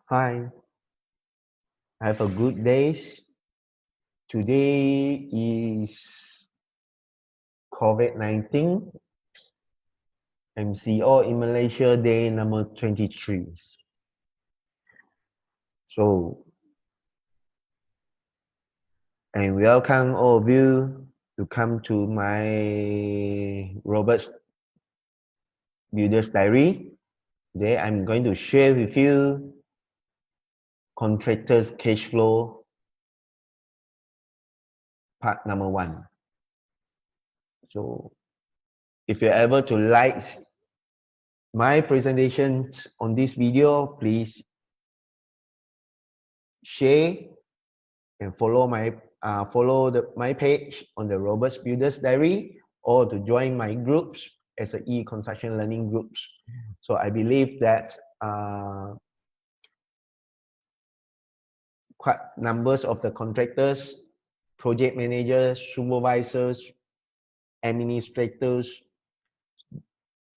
Hi, have a good day. Today is COVID-19 MCO in Malaysia day number 23. So, and welcome all of you to come to my Robert's Builder's Diary. Today I'm going to share with you contractor's cash flow part number 1. So, if you're able to like my presentations on this video, please share and follow my my page on the Roberts Builders Diary, or to join my groups as a e-construction learning groups. So I believe that quite numbers of the contractors, project managers, supervisors, administrators,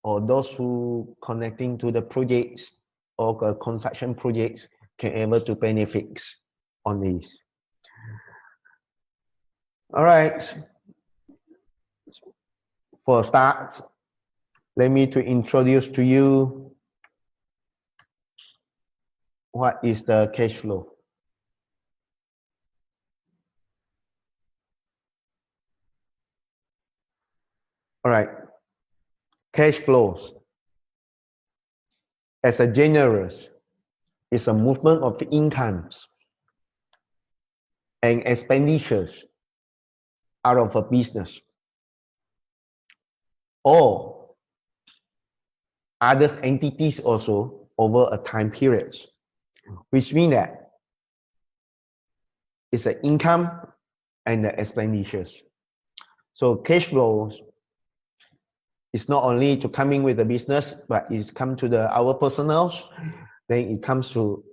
or those who connecting to the projects or construction projects can able to benefit on this. All right. For a start, let me to introduce to you what is the cash flow. All right. Cash flows as a general is a movement of incomes and expenditures out of a business or other entities also over a time period, which means that it's an income and the expenditures. So cash flows is not only to coming with the business, but it's come to our personals, then it comes to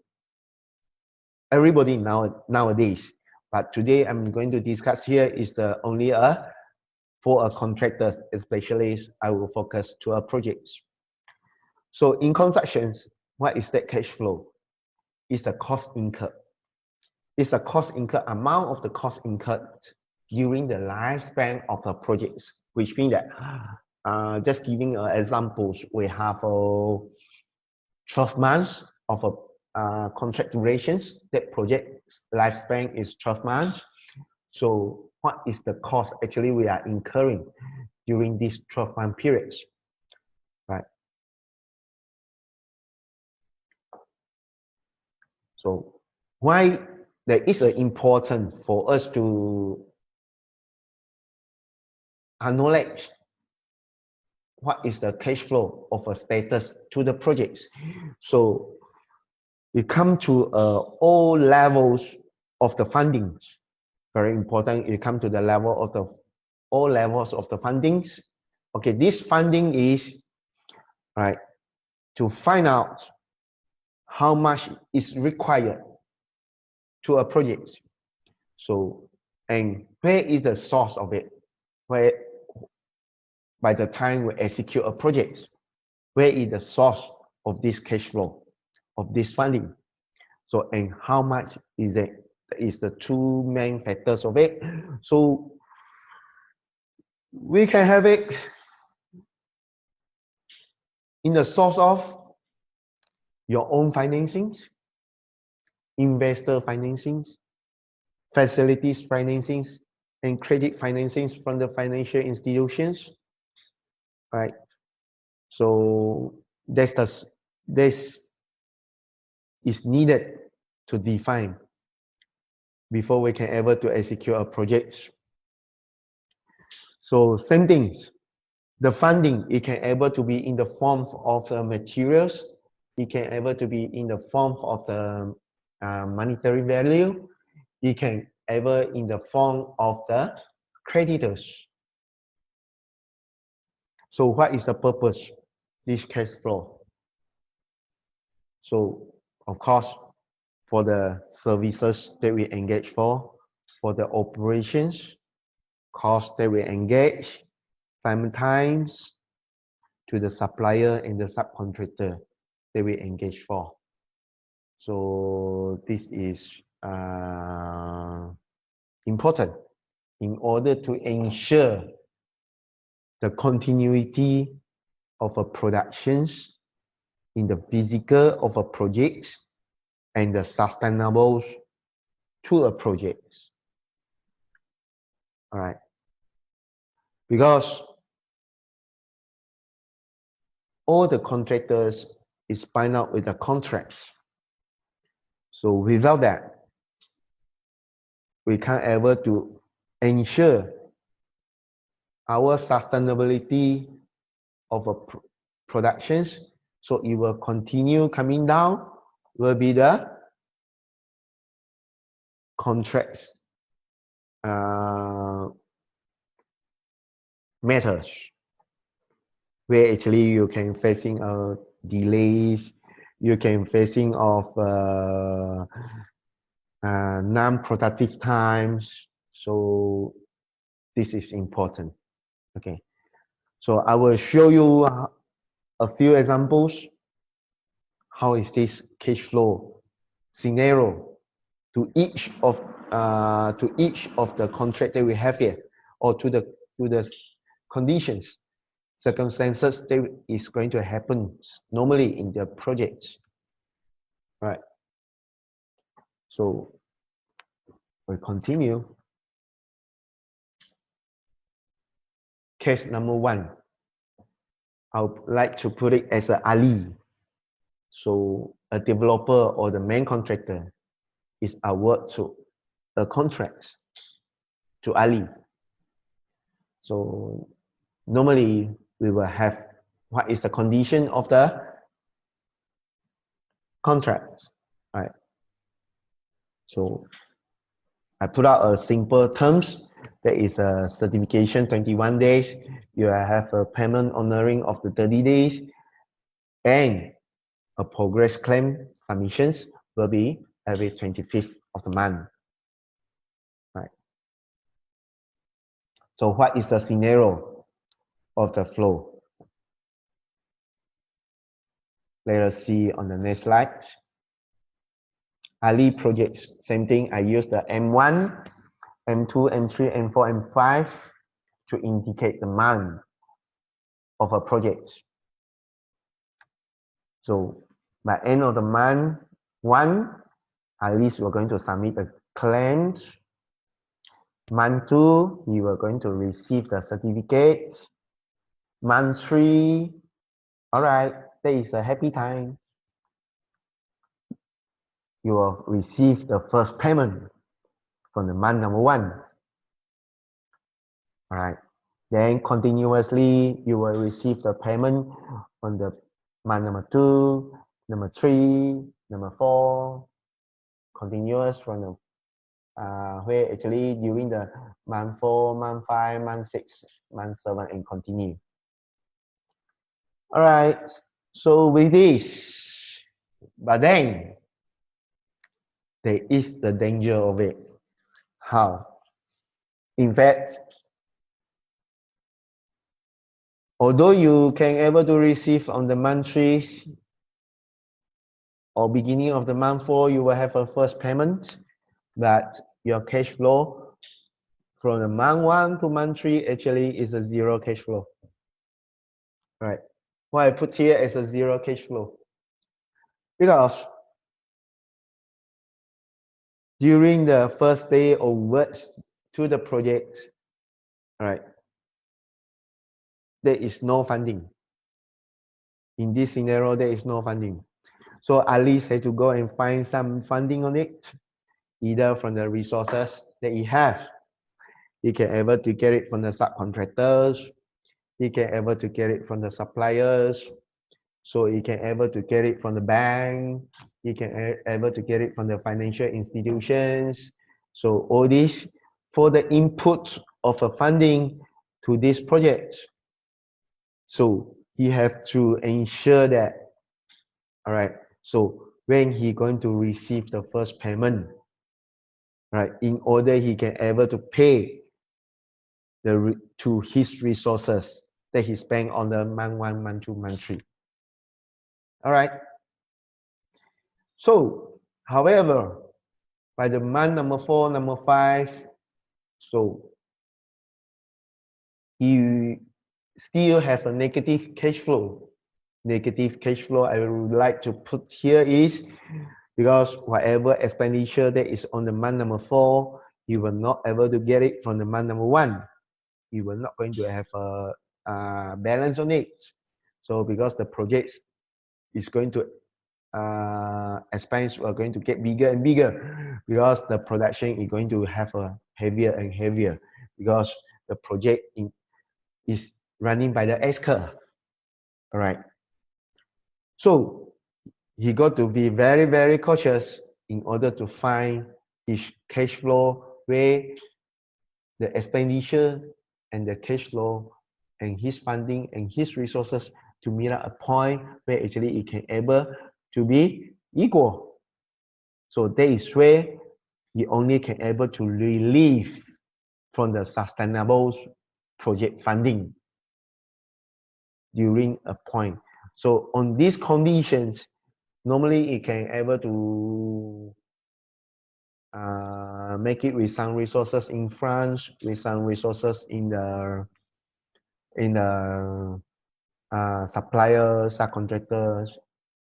everybody nowadays. But today I'm going to discuss here is for a contractor, especially I will focus to a projects. So in constructions, what is that cash flow? It's a cost incurred. It's a cost incurred amount of the cost incurred during the lifespan of the projects, which means that just giving examples, we have 12 months of a contract durations. That project's lifespan is 12 months. So what is the cost actually we are incurring during these 12-month periods, right? So why that is important for us to acknowledge what is the cash flow of a status to the projects. So we come to all levels of the funding. Very important. You come to the level of all levels of the fundings. Okay, this funding is right to find out how much is required to a project. So, and where is the source of it? Where by the time we execute a project, where is the source of this cash flow, of this funding? So, and how much is it? Is the two main factors of it. So we can have it in the source of your own financings, investor financings, facilities financings, and credit financings from the financial institutions, right? So this is needed to define before we can able to execute a project. So same things, the funding, it can able to be in the form of the materials, it can able to be in the form of the monetary value, it can able in the form of the creditors. So what is the purpose this cash flow? So of course, for the services that we engage for the operations, cost that we engage, sometimes to the supplier and the subcontractor that we engage for. So this is important in order to ensure the continuity of a productions in the physical of a project and the sustainable to a project. All right, because all the contractors is signed out with the contracts. So without that, we can't able to ensure our sustainability of a productions. So it will continue coming down, will be the contracts matters, where actually you can facing delays, you can facing of non-productive times. So this is important. Okay, so I will show you a few examples. How is this cash flow scenario to each of the contract that we have here, or to the conditions, circumstances that is going to happen normally in the project, right? So we continue. Case number 1. I would like to put it as a Ali. So a developer or the main contractor is awarded to a contract to Ali. So normally we will have what is the condition of the contract, right? So I put out a simple terms. There is a certification 21 days. You have a payment honoring of the 30 days, and a progress claim submissions will be every 25th of the month, right? So what is the scenario of the flow? Let us see on the next slide. Ali projects, same thing. I use the M1, M2, M3, M4, M5 to indicate the month of a project. So by end of the month 1, at least we're going to submit the claims. Month 2, you are going to receive the certificate. Month 3, all right, there is a happy time. You will receive the first payment from the month number 1. All right. Then continuously, you will receive the payment on the month number 2, number 3, number 4, continuous from the where actually during the month 4, month 5, month 6, month 7, and continue. All right. So with this, but then there is the danger of it. How? In fact, although you can able to receive on the month 3 or beginning of the month 4, you will have a first payment, but your cash flow from the month 1 to month 3 actually is a zero cash flow. Right? Why I put here as a zero cash flow? Because during the first day onwards to the project, right, there is no funding. In this scenario, there is no funding. So at least have to go and find some funding on it, either from the resources that he have. He can able to get it from the subcontractors. He can able to get it from the suppliers. So he can able to get it from the bank. He can able to get it from the financial institutions. So all this for the input of a funding to this project. So he have to ensure that, all right, so when he going to receive the first payment, right, in order he can able to pay to his resources that he spent on the month 1, month 2, month 3. All right. So, however, by the month number 4, number 5, so he still have a negative cash flow. Negative cash flow I would like to put here is because whatever expenditure that is on the month number 4, you will not able to get it from the month number 1. You will not going to have a balance on it. So because the project is going to expense are going to get bigger and bigger because the production is going to have a heavier and heavier because the project is running by the S curve. All right. So he got to be very, very cautious in order to find his cash flow where the expenditure and the cash flow and his funding and his resources to meet up a point where actually it can able to be equal. So that is where you only can able to relieve from the sustainable project funding during a point. So on these conditions, normally it can able to make it with some resources in France, with some resources in the suppliers, subcontractors.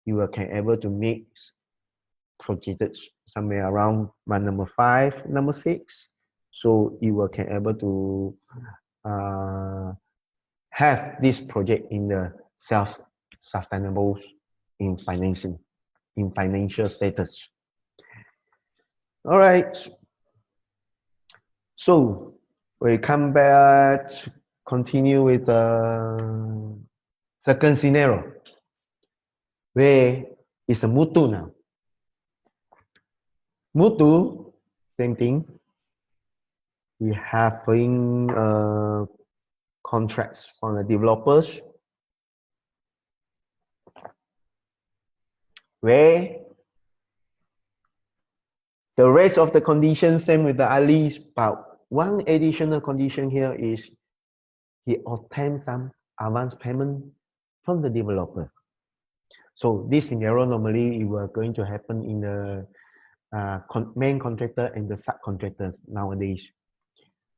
You can able to mix projected somewhere around month number 5, number 6. So you will can able to have this project in the self-sustainable in financing, in financial status. All right. So we come back, continue with the second scenario, where it's a mutu now. Mutu, same thing. We have in contracts from the developers where the rest of the conditions same with the ALIs, but one additional condition here is he obtains some advance payment from the developer. So this scenario normally it will going to happen in the main contractor and the subcontractors nowadays.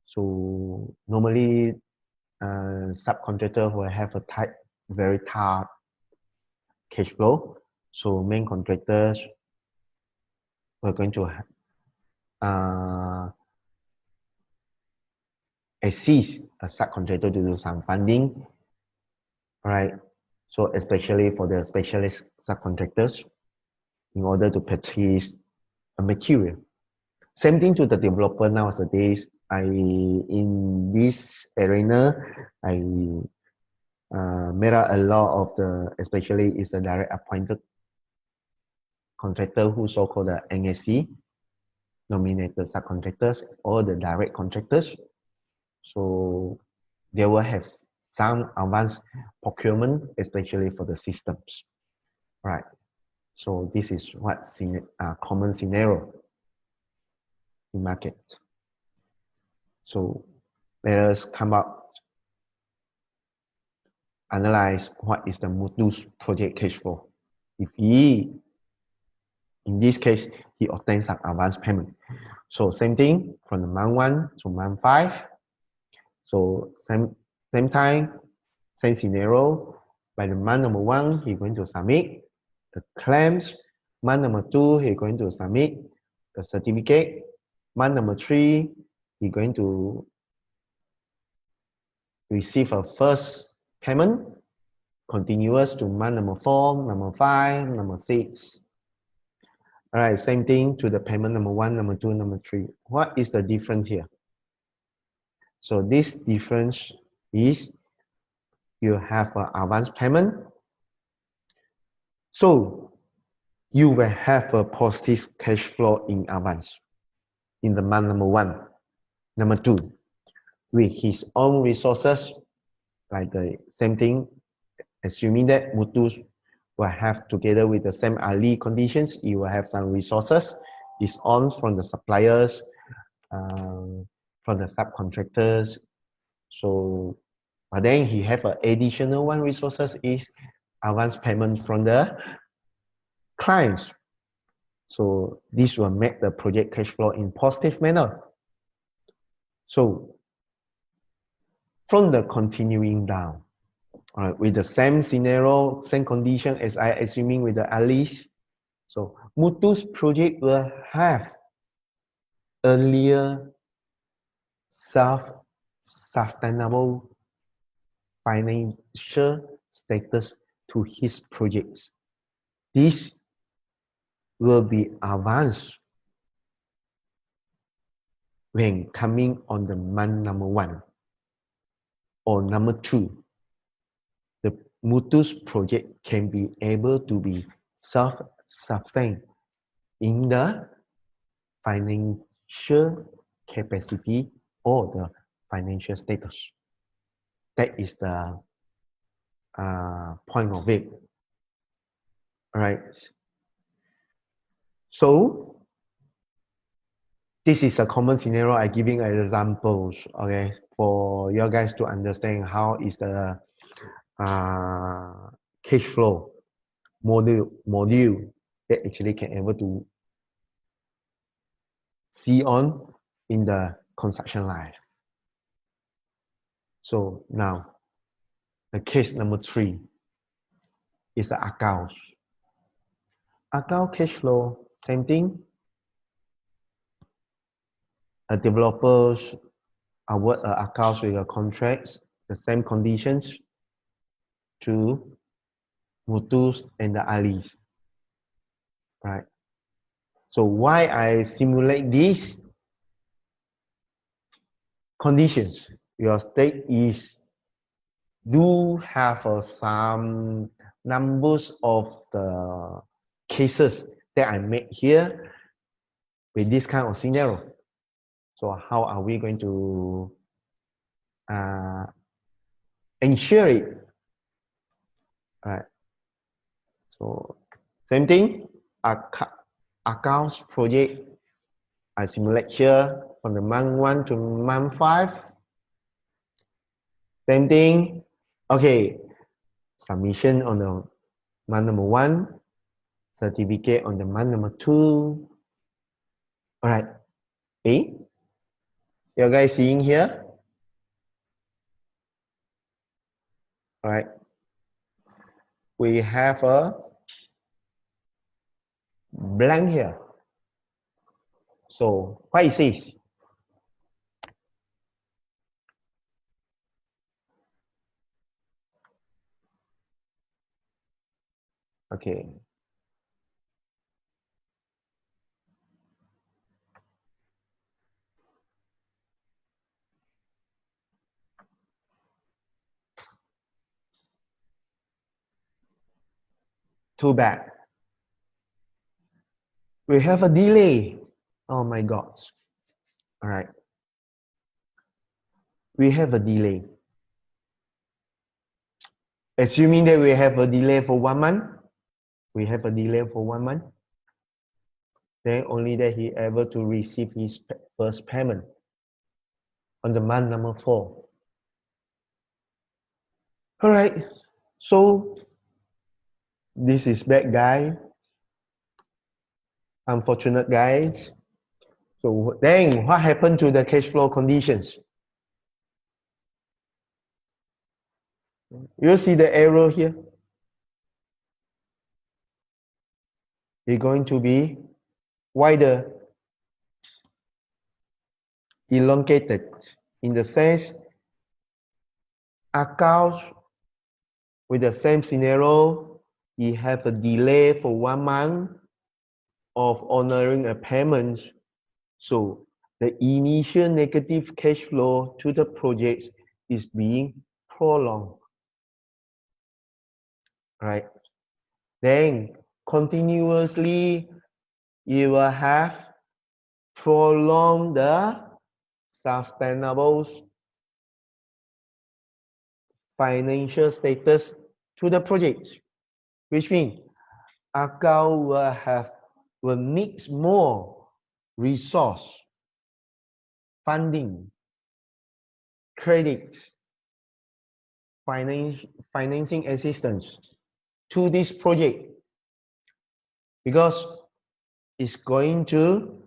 So normally subcontractor will have a very tight cash flow. So main contractors were going to assist a subcontractor to do some funding, right? So especially for the specialist subcontractors, in order to purchase a material. Same thing to the developer nowadays. In this arena, I met out a lot of the, especially is the direct appointed contractor who so-called the NSC, nominated subcontractors, or the direct contractors. So they will have some advanced procurement, especially for the systems, right? So this is what common scenario in market. So let us come up, analyze what is the Mutu's project cash flow. If he, in this case, he obtains some advance payment. So same thing from the month 1 to month 5. So same time, same scenario. By the month number 1, he's going to submit the claims. Month number 2, he's going to submit the certificate. Month number 3, he's going to receive a first payment, continuous to month number 4, number 5, number 6. All right, same thing to the payment number 1, number 2, number 3. What is the difference here? So this difference is you have an advance payment. So you will have a positive cash flow in advance in the month number 1. Number 2, with his own resources, like the same thing, assuming that Mutu will have together with the same Ali conditions, you will have some resources, his own from the suppliers, from the subcontractors. So, but then he have an additional one resources is advance payment from the clients. So this will make the project cash flow in positive manner. So from the continuing down, all right, with the same scenario, same condition as I assuming with the Alice. So Mutu's project will have earlier self-sustainable financial status to his projects. This will be advanced when coming on the month number 1 or number 2. The Mutu's project can be able to be self-sustained in the financial capacity or the financial status. That is the point of it. All right. So this is a common scenario. I'm giving examples, okay, for you guys to understand how is the cash flow module that actually can able to see on in the construction line. So now the case number 3 is the accounts. Account cash flow, same thing. A developers award accounts with a contracts, the same conditions to Mutus and the Alis. Right. So why I simulate these conditions? Your state is do have some numbers of the cases that I made here with this kind of scenario. So how are we going to ensure it? All right. So same thing, accounts project, I simulate here from the month 1 to month 5. Same thing, okay, submission on the month number 1, certificate on the month number 2. All right, you guys seeing here? All right, we have a blank here. So what it says? Okay. Too bad. We have a delay. Oh my God. All right. We have a delay. Assuming that we have a delay for 1 month, we have a delay for 1 month, then only that he able to receive his first payment on the month number 4. All right, so this is bad guy, unfortunate guys. So then what happened to the cash flow conditions? You see the arrow here? It's going to be wider, elongated, in the sense accounts with the same scenario, you have a delay for 1 month of honoring a payment. So the initial negative cash flow to the project is being prolonged. Right? Then continuously you will have prolonged the sustainable financial status to the project, which means account will need more resource, funding, credit, financing assistance to this project, because is going to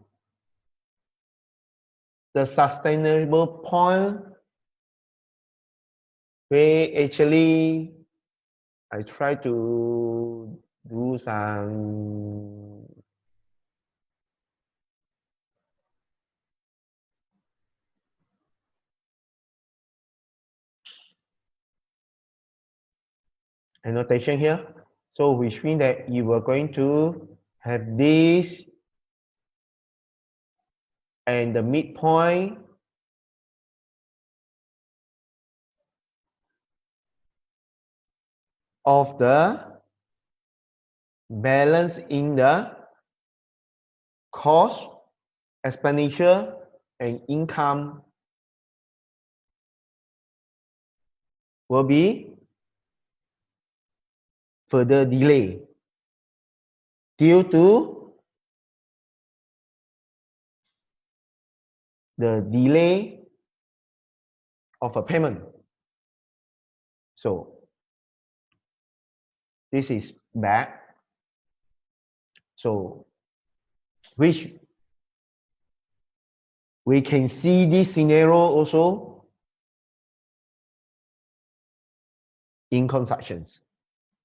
the sustainable point where actually I try to do some annotation here. So which means that you are going to have this and the midpoint of the balance in the cost, expenditure, and income will be further delay due to the delay of a payment. So this is bad. So which we can see this scenario also in constructions.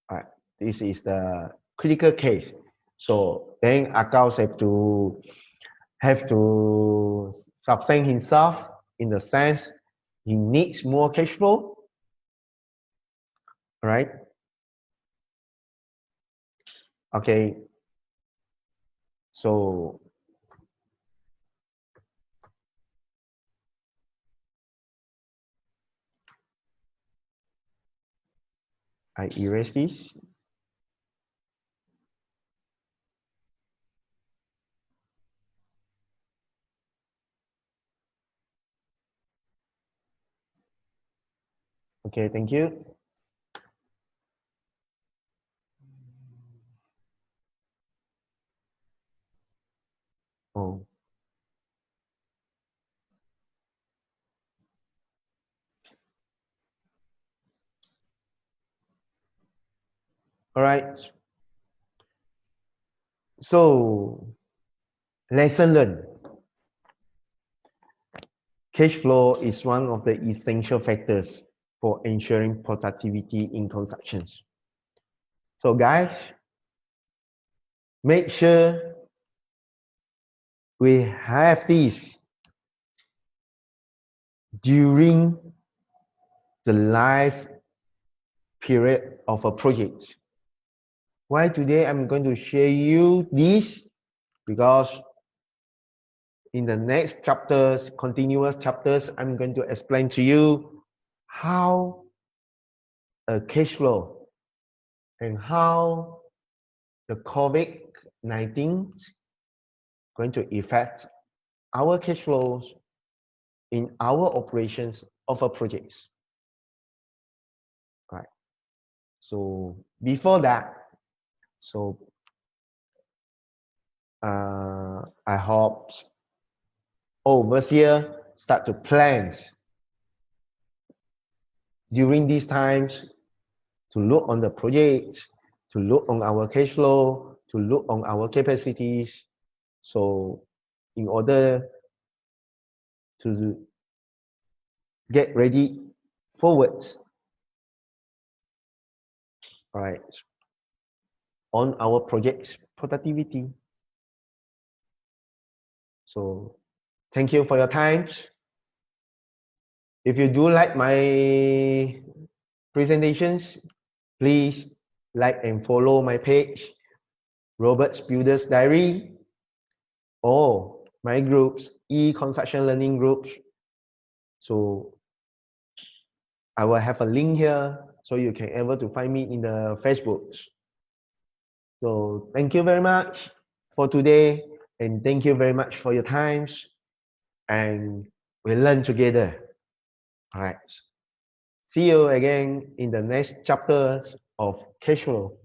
All right, this is the critical case. So then accounts have to sustain himself in the sense he needs more cash flow. All right. Okay. So I erase this. Okay, thank you. Oh. All right. So lesson learned. Cash flow is one of the essential factors for ensuring productivity in constructions. So guys, make sure we have this during the life period of a project. Why today I'm going to share you this? Because in the next chapters, continuous chapters, I'm going to explain to you how a cash flow and how the COVID-19 going to affect our cash flows in our operations of a project. Right. So before that, so I hope overseer start to plan during these times to look on the project, to look on our cash flow, to look on our capacities. So in order to get ready forwards, all right, on our project's productivity. So thank you for your time. If you do like my presentations, please like and follow my page, Robert's Builder's Diary, or my groups, e-construction learning groups. So I will have a link here so you can able to find me in the Facebook. So thank you very much for today, and thank you very much for your times, and we learn together. All right. See you again in the next chapter of cash flow.